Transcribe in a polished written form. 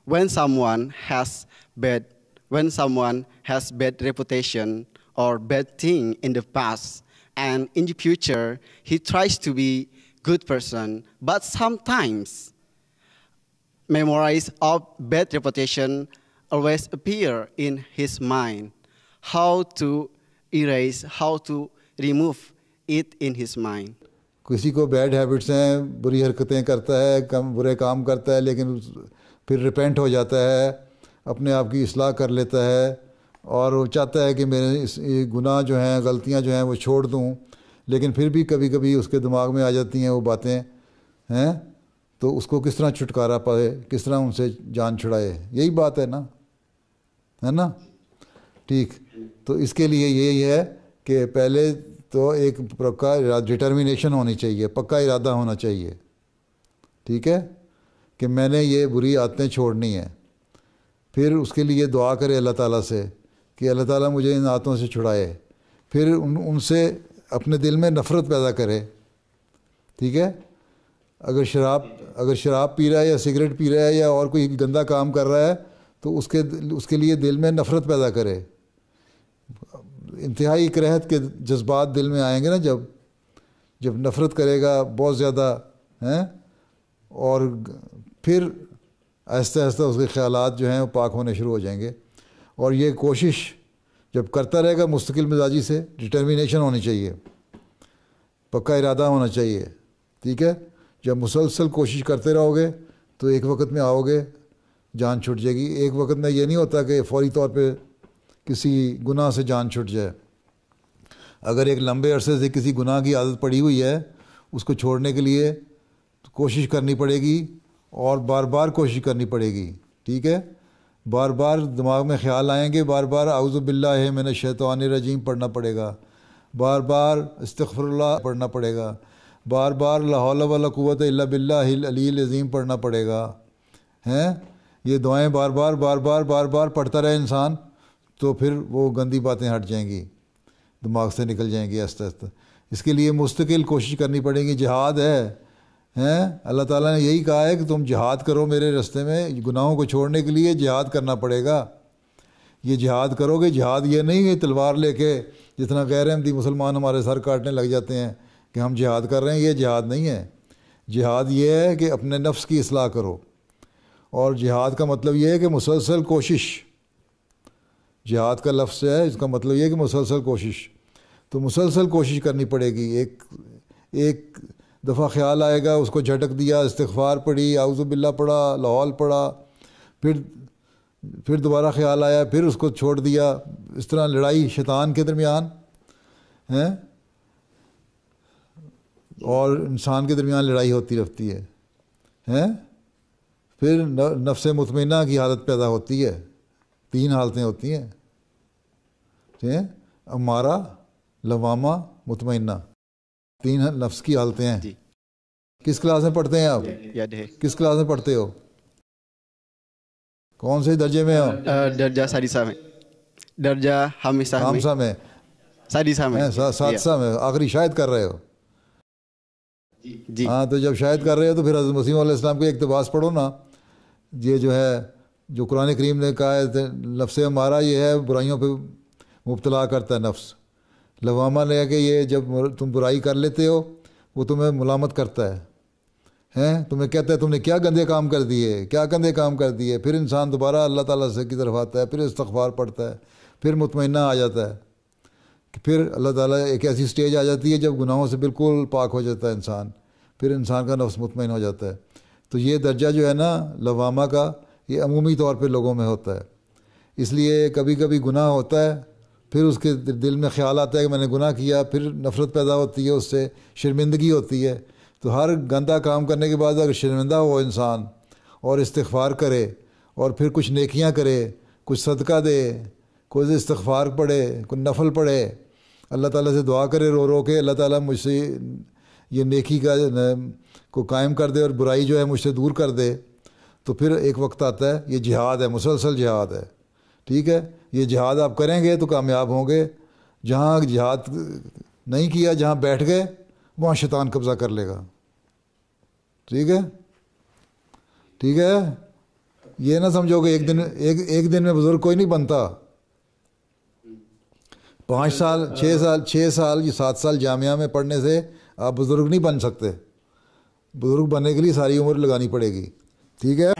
when someone has bad when someone has bad reputation or bad thing in the past, and in the future he tries to be good person, but sometimes memories of bad reputation always appear in his mind. How to erase, how to remove it in his mind. کسی کو bad habits ہیں, بری حرکتیں کرتا ہے, برے کام کرتا ہے, لیکن پھر ریپینٹ ہو جاتا ہے, اپنے آپ کی اصلاح کر لیتا ہے, اور وہ چاہتا ہے کہ میرے گناہ جو ہیں, غلطیاں جو ہیں وہ چھوڑ دوں, لیکن پھر بھی کبھی کبھی اس کے دماغ میں آ جاتی ہیں وہ باتیں ہیں. تو اس کو کس طرح چھٹکارا پائے, کس طرح ان سے جان چھڑائے, یہی بات ہے نا. ٹھیک, تو اس کے لیے یہی ہے کہ پہلے تو ایک پکا ڈٹرمینیشن ہونی چاہیے, پکا ارادہ ہونا چاہیے, ٹھیک ہے, کہ میں نے یہ بری عادتیں چھوڑنی ہیں. پھر اس کے لیے دعا کرے اللہ تعالیٰ سے کہ اللہ تعالیٰ مجھے ان عادتوں سے چھڑائے. پھر ان سے اپنے دل میں نفرت پیدا کرے, ٹھیک ہے. اگر شراب پی رہا ہے یا سگریٹ پی رہا ہے یا اور کوئی گندا کام کر رہا ہے تو اس کے لیے دل میں نفرت پیدا کرے. انتہائی کراہت کے جذبات دل میں آئیں گے نا, جب نفرت کرے گا بہت زیادہ ہیں, اور پھر آہستہ آہستہ اس کے خیالات جو ہیں وہ پاک ہونے شروع ہو جائیں گے. اور یہ کوشش جب کرتا رہے گا مستقل مزاجی سے, ڈٹرمینیشن ہونی چاہیے, پکا ارادہ ہونا چاہیے, ٹھیک ہے. جب مسلسل کوشش کرتے رہو گے تو ایک وقت میں آؤ گے جان چھٹ جائے گی. ایک وقت میں یہ نہیں ہوتا کہ فوری طور پہ کسی گناہ سے جان چھٹ جائے. اگر ایک لمبے عرصے سے کسی گناہ کی عادت پڑی ہوئی ہے, اس کو چھوڑنے کے لیے کوشش کرنی پڑے گی, اور بار بار کوشش کرنی پڑے گی, ٹھیک ہے. بار بار دماغ میں خیال آئیں گے, بار بار اعوذ باللہ من الشیطان الرجیم پڑھنا پڑے گا, بار بار استغفر اللہ پڑھنا پڑے گا, بار بار لا حول ولا قوت الا باللہ العلی العظیم پڑھنا پڑے گا, ہیں. یہ دعائیں بار بار پڑھتا رہے انسان, تو پھر وہ گندی باتیں ہٹ جائیں گی, دماغ سے نکل جائیں گی آہستہ آہستہ. اس کے لیے مستقل کوشش کرنی پڑے گی. جہاد ہے, ہیں, اللہ تعالیٰ نے یہی کہا ہے کہ تم جہاد کرو میرے راستے میں. گناہوں کو چھوڑنے کے لیے جہاد کرنا پڑے گا. یہ جہاد کرو گے. جہاد یہ نہیں ہے تلوار لے کے جتنا غیر احمدی مسلمان ہمارے سر کاٹنے لگ جاتے ہیں کہ ہم جہاد کر رہے ہیں. یہ جہاد نہیں ہے. جہاد یہ ہے کہ اپنے نفس کی اصلاح کرو, اور جہاد کا مطلب یہ ہے کہ مسلسل کوشش. جہاد کا لفظ ہے, اس کا مطلب یہ ہے کہ مسلسل کوشش. تو مسلسل کوشش کرنی پڑے گی. ایک دفعہ خیال آئے گا, اس کو جھٹک دیا, استغفار پڑھی, اعوذ باللہ پڑھا, لاحول پڑھا, پھر دوبارہ خیال آیا, پھر اس کو چھوڑ دیا. اس طرح لڑائی شیطان کے درمیان ہیں اور انسان کے درمیان لڑائی ہوتی رہتی ہے, ہیں. پھر نفس مطمئنہ کی حالت پیدا ہوتی ہے. 3 حالتیں ہوتی ہیں, ٹھیک ہے, امارہ, لوامہ, مطمئنہ. 3 نفس کی حالتیں ہیں. کس کلاس میں پڑھتے ہیں آپ؟ کس کلاس میں پڑھتے ہو؟ کون سے درجے میں ہو؟ درجہ سادسہ میں. درجہ خامسہ میں, سادسہ میں, سادسہ میں, آخری شاید کر رہے ہو. جی. ہاں, تو جب شاید کر رہے ہو تو پھر حضرت مسیح علیہ السلام کو اقتباس پڑھو نا. یہ جو ہے, جو قرآن کریم نے کہا ہے, نفس ہمارا یہ ہے برائیوں پہ مبتلا کرتا ہے نفس. لوامہ نے کہ یہ جب تم برائی کر لیتے ہو وہ تمہیں ملامت کرتا ہے, ہیں, تمہیں کہتا ہے تم نے کیا گندے کام کر دیے, کیا گندے کام کر دیے. پھر انسان دوبارہ اللہ تعالیٰ سے کی طرف آتا ہے, پھر استغفار پڑھتا ہے, پھر مطمئنہ آ جاتا ہے. پھر اللہ تعالیٰ ایک ایسی سٹیج آ جاتی ہے جب گناہوں سے بالکل پاک ہو جاتا ہے انسان, پھر انسان کا نفس مطمئن ہو جاتا ہے. تو یہ درجہ جو ہے نا لوامہ کا, یہ عمومی طور پہ لوگوں میں ہوتا ہے. اس لیے کبھی کبھی گناہ ہوتا ہے, پھر اس کے دل میں خیال آتا ہے کہ میں نے گناہ کیا, پھر نفرت پیدا ہوتی ہے, اس سے شرمندگی ہوتی ہے. تو ہر گندہ کام کرنے کے بعد اگر شرمندہ ہو انسان اور استغفار کرے, اور پھر کچھ نیکیاں کرے, کچھ صدقہ دے, کوئی استغفار پڑھے, کوئی نفل پڑھے, اللہ تعالیٰ سے دعا کرے رو رو کے, اللہ تعالیٰ مجھ سے یہ نیکی کا کو قائم کر دے اور برائی جو ہے مجھ سے دور کر دے, تو پھر ایک وقت آتا ہے. یہ جہاد ہے, مسلسل جہاد ہے, ٹھیک ہے. یہ جہاد آپ کریں گے تو کامیاب ہوں گے. جہاں جہاد نہیں کیا, جہاں بیٹھ گئے, وہاں شیطان قبضہ کر لے گا. ٹھیک ہے, ٹھیک ہے. یہ نہ سمجھو کہ ایک دن میں بزرگ کوئی نہیں بنتا. 5 سال 6 سال 7 سال جامعہ میں پڑھنے سے آپ بزرگ نہیں بن سکتے. بزرگ بننے کے لیے ساری عمر لگانی پڑے گی. ٹھیک ہے.